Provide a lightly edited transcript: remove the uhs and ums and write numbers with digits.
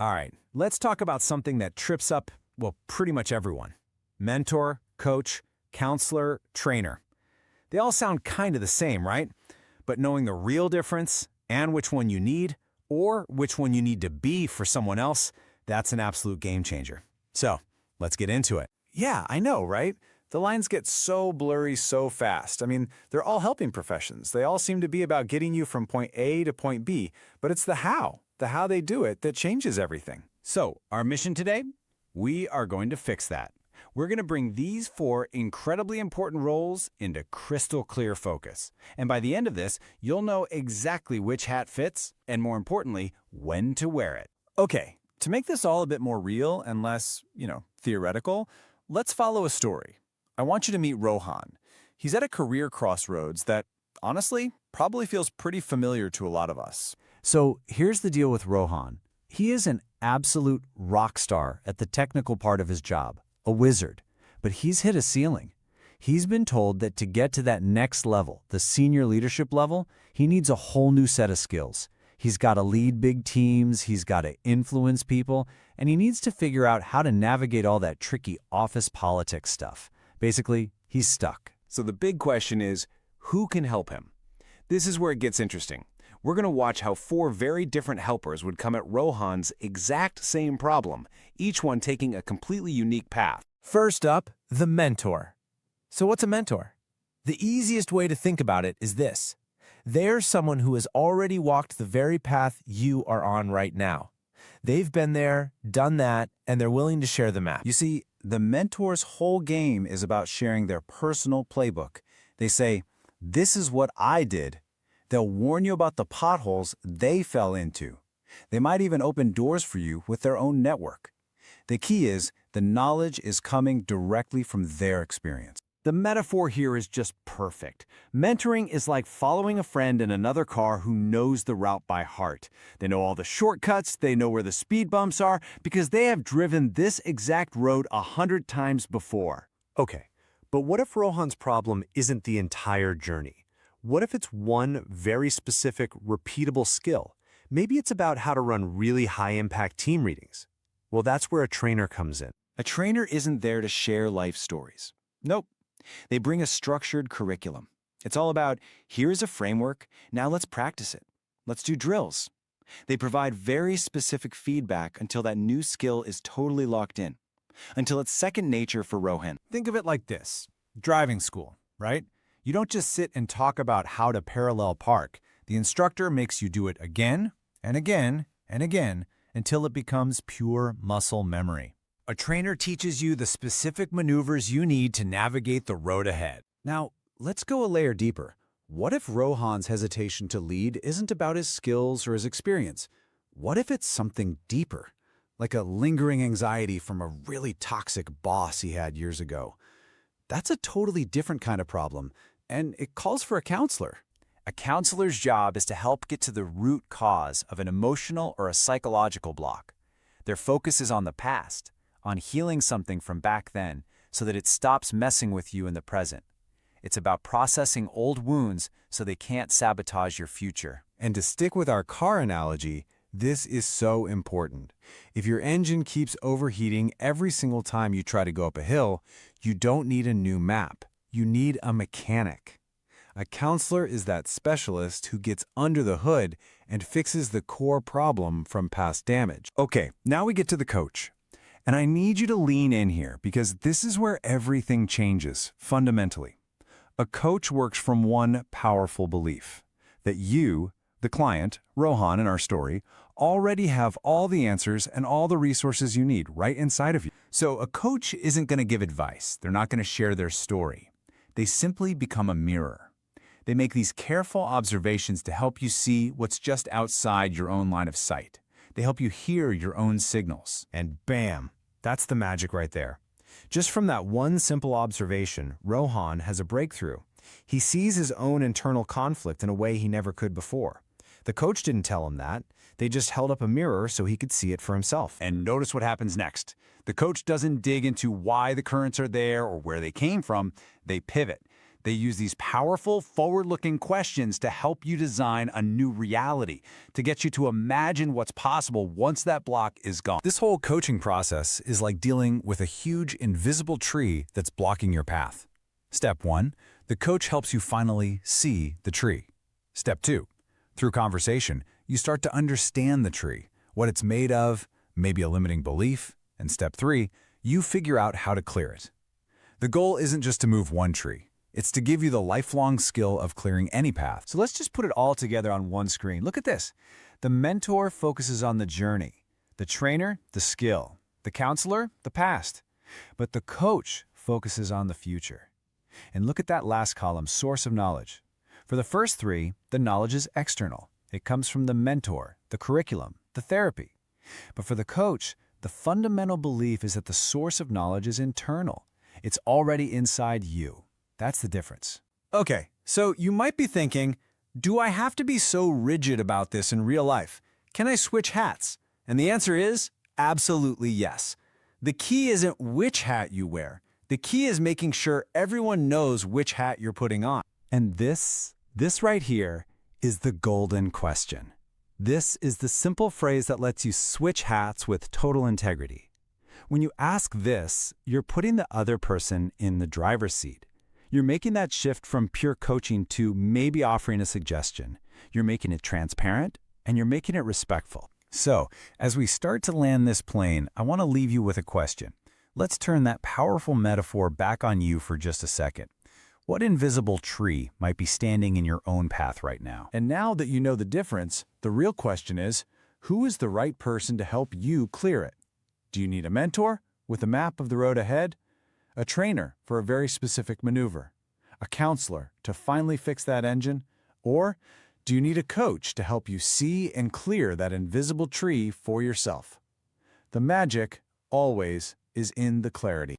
All right, let's talk about something that trips up, well, pretty much everyone. Mentor, coach, counselor, trainer. They all sound kind of the same, right? But knowing the real difference and which one you need, or which one you need to be for someone else, that's an absolute game changer. So, let's get into it. Yeah, I know, right? The lines get so blurry so fast. I mean, they're all helping professions. They all seem to be about getting you from point A to point B, but it's the how they do it, that changes everything. So, our mission today? We are going to fix that. We're going to bring these 4 incredibly important roles into crystal clear focus. And by the end of this, you'll know exactly which hat fits, and more importantly, when to wear it. Okay, to make this all a bit more real and less, theoretical, let's follow a story. I want you to meet Rohan. He's at a career crossroads that, honestly, probably feels pretty familiar to a lot of us. So here's the deal with Rohan. He is an absolute rock star at the technical part of his job, a wizard, but he's hit a ceiling. He's been told that to get to that next level, the senior leadership level, he needs a whole new set of skills. He's got to lead big teams, he's got to influence people, and he needs to figure out how to navigate all that tricky office politics stuff. Basically, he's stuck. So the big question is, who can help him? This is where it gets interesting. We're going to watch how 4 very different helpers would come at Rohan's exact same problem, each one taking a completely unique path. First up, the mentor. So what's a mentor? The easiest way to think about it is this. They're someone who has already walked the very path you are on right now. They've been there, done that, and they're willing to share the map. You see, the mentor's whole game is about sharing their personal playbook. They say, "This is what I did." They'll warn you about the potholes they fell into. They might even open doors for you with their own network. The key is, the knowledge is coming directly from their experience. The metaphor here is just perfect. Mentoring is like following a friend in another car who knows the route by heart. They know all the shortcuts, they know where the speed bumps are, because they have driven this exact road 100 times before. Okay, but what if Rohan's problem isn't the entire journey? What if it's one very specific, repeatable skill? Maybe it's about how to run really high-impact team meetings. Well, that's where a trainer comes in. A trainer isn't there to share life stories. Nope. They bring a structured curriculum. It's all about, here's a framework, now let's practice it. Let's do drills. They provide very specific feedback until that new skill is totally locked in, until it's second nature for Rohan. Think of it like this. Driving school, right? You don't just sit and talk about how to parallel park. The instructor makes you do it again and again and again until it becomes pure muscle memory. A trainer teaches you the specific maneuvers you need to navigate the road ahead. Now, let's go a layer deeper. What if Rohan's hesitation to lead isn't about his skills or his experience? What if it's something deeper, like a lingering anxiety from a really toxic boss he had years ago? That's a totally different kind of problem, and it calls for a counselor. A counselor's job is to help get to the root cause of an emotional or a psychological block. Their focus is on the past, on healing something from back then so that it stops messing with you in the present. It's about processing old wounds so they can't sabotage your future. And to stick with our car analogy, this is so important. If your engine keeps overheating every single time you try to go up a hill, you don't need a new map. You need a mechanic. A counselor is that specialist who gets under the hood and fixes the core problem from past damage. Okay, now we get to the coach. And I need you to lean in here because this is where everything changes, fundamentally. A coach works from one powerful belief, that you, the client, Rohan in our story, already have all the answers and all the resources you need right inside of you. So a coach isn't going to give advice. They're not going to share their story. They simply become a mirror. They make these careful observations to help you see what's just outside your own line of sight. They help you hear your own signals. And bam, that's the magic right there. Just from that one simple observation, Rohan has a breakthrough. He sees his own internal conflict in a way he never could before. The coach didn't tell him that. They just held up a mirror so he could see it for himself. And notice what happens next. The coach doesn't dig into why the currents are there or where they came from. They pivot. They use these powerful, forward-looking questions to help you design a new reality, to get you to imagine what's possible once that block is gone. This whole coaching process is like dealing with a huge invisible tree that's blocking your path. Step 1, the coach helps you finally see the tree. Step 2, through conversation, you start to understand the tree, what it's made of, maybe a limiting belief, and step 3, you figure out how to clear it. The goal isn't just to move one tree. It's to give you the lifelong skill of clearing any path. So let's just put it all together on one screen. Look at this. The mentor focuses on the journey, the trainer, the skill, the counselor, the past. But the coach focuses on the future. And look at that last column, source of knowledge. For the first 3, the knowledge is external. It comes from the mentor, the curriculum, the therapy. But for the coach, the fundamental belief is that the source of knowledge is internal. It's already inside you. That's the difference. Okay, so you might be thinking, do I have to be so rigid about this in real life? Can I switch hats? And the answer is absolutely yes. The key isn't which hat you wear. The key is making sure everyone knows which hat you're putting on. And this right here is the golden question. This is the simple phrase that lets you switch hats with total integrity. When you ask this, you're putting the other person in the driver's seat. You're making that shift from pure coaching to maybe offering a suggestion. You're making it transparent, and you're making it respectful. So, as we start to land this plane, I want to leave you with a question. Let's turn that powerful metaphor back on you for just a second. What invisible tree might be standing in your own path right now? And now that you know the difference, the real question is, who is the right person to help you clear it? Do you need a mentor with a map of the road ahead? A trainer for a very specific maneuver? A counselor to finally fix that engine? Or do you need a coach to help you see and clear that invisible tree for yourself? The magic, always, is in the clarity.